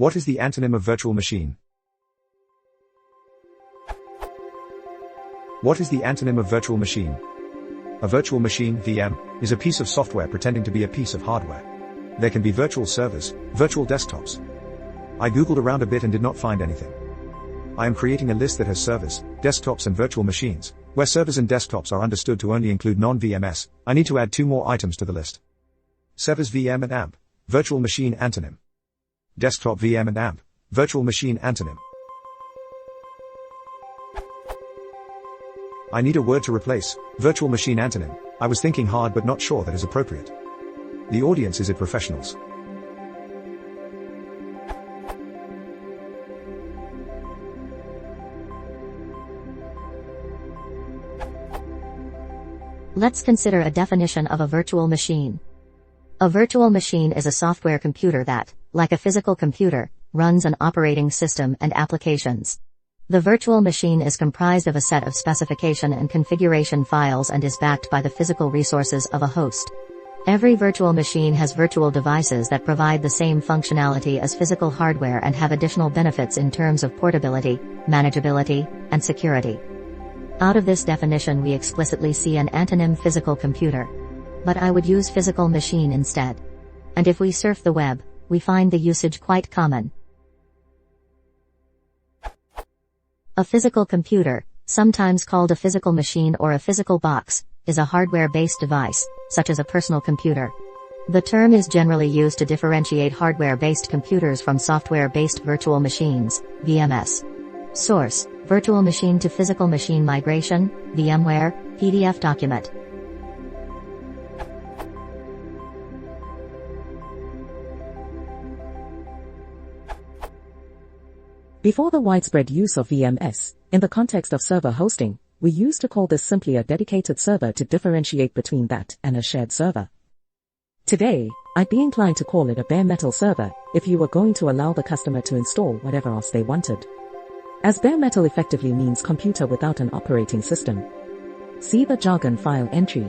What is the antonym of virtual machine? What is the antonym of virtual machine? A virtual machine, VM, is a piece of software pretending to be a piece of hardware. There can be virtual servers, virtual desktops. I googled around a bit and did not find anything. I am creating a list that has servers, desktops and virtual machines. Where servers and desktops are understood to only include non-VMS, I need to add 2 more items to the list. Servers VM and AMP, virtual machine antonym. Desktop VM and AMP, virtual machine antonym. I need a word to replace virtual machine antonym. I was thinking hard but not sure that is appropriate. The audience, is it professionals? Let's consider a definition of a virtual machine. A virtual machine is a software computer that, like a physical computer, runs an operating system and applications. The virtual machine is comprised of a set of specification and configuration files and is backed by the physical resources of a host. Every virtual machine has virtual devices that provide the same functionality as physical hardware and have additional benefits in terms of portability, manageability, and security. Out of this definition we explicitly see an antonym physical computer. But I would use physical machine instead. And if we surf the web, we find the usage quite common. A physical computer, sometimes called a physical machine or a physical box, is a hardware-based device, such as a personal computer. The term is generally used to differentiate hardware-based computers from software-based virtual machines, VMS. Source: Virtual Machine to Physical Machine Migration, VMware, PDF document. Before the widespread use of VMS, in the context of server hosting, we used to call this simply a dedicated server to differentiate between that and a shared server. Today, I'd be inclined to call it a bare metal server, if you were going to allow the customer to install whatever else they wanted. As bare metal effectively means computer without an operating system. See the jargon file entry.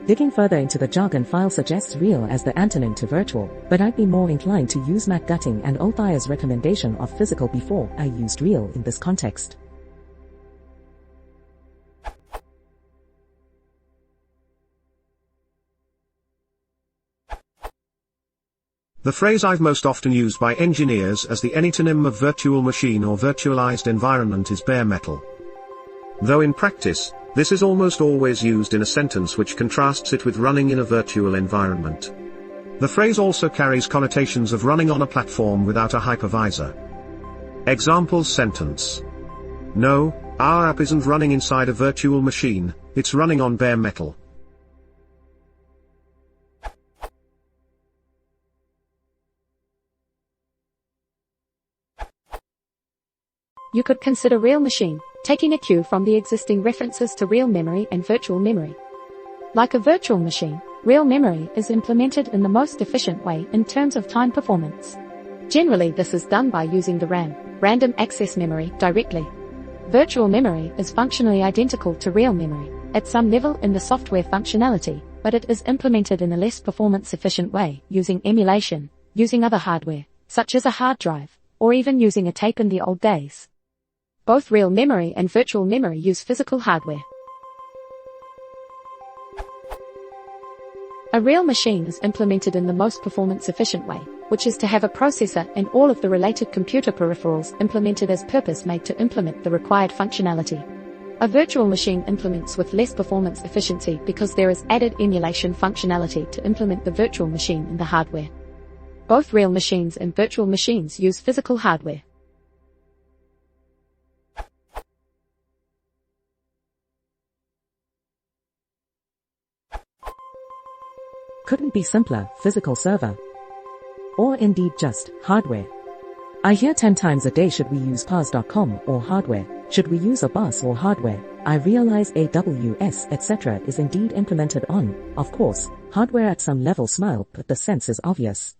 Digging further into the jargon file suggests real as the antonym to virtual, but I'd be more inclined to use Matt Gutting and Othayer's recommendation of physical before I used real in this context. The phrase I've most often used by engineers as the antonym of virtual machine or virtualized environment is bare metal. Though in practice, this is almost always used in a sentence which contrasts it with running in a virtual environment. The phrase also carries connotations of running on a platform without a hypervisor. Example sentence: No, our app isn't running inside a virtual machine, it's running on bare metal. You could consider real machine, taking a cue from the existing references to real memory and virtual memory. Like a virtual machine, real memory is implemented in the most efficient way in terms of time performance. Generally this is done by using the RAM, random access memory, directly. Virtual memory is functionally identical to real memory, at some level in the software functionality, but it is implemented in a less performance efficient way, using emulation, using other hardware, such as a hard drive, or even using a tape in the old days. Both real memory and virtual memory use physical hardware. A real machine is implemented in the most performance efficient way, which is to have a processor and all of the related computer peripherals implemented as purpose-made to implement the required functionality. A virtual machine implements with less performance efficiency because there is added emulation functionality to implement the virtual machine in the hardware. Both real machines and virtual machines use physical hardware. Couldn't be simpler, physical server. Or indeed just hardware. I hear 10 times a day, should we use PaaS.com or hardware? Should we use a bus or hardware? I realize AWS etc. is indeed implemented on, of course, hardware at some level. Smile, but the sense is obvious.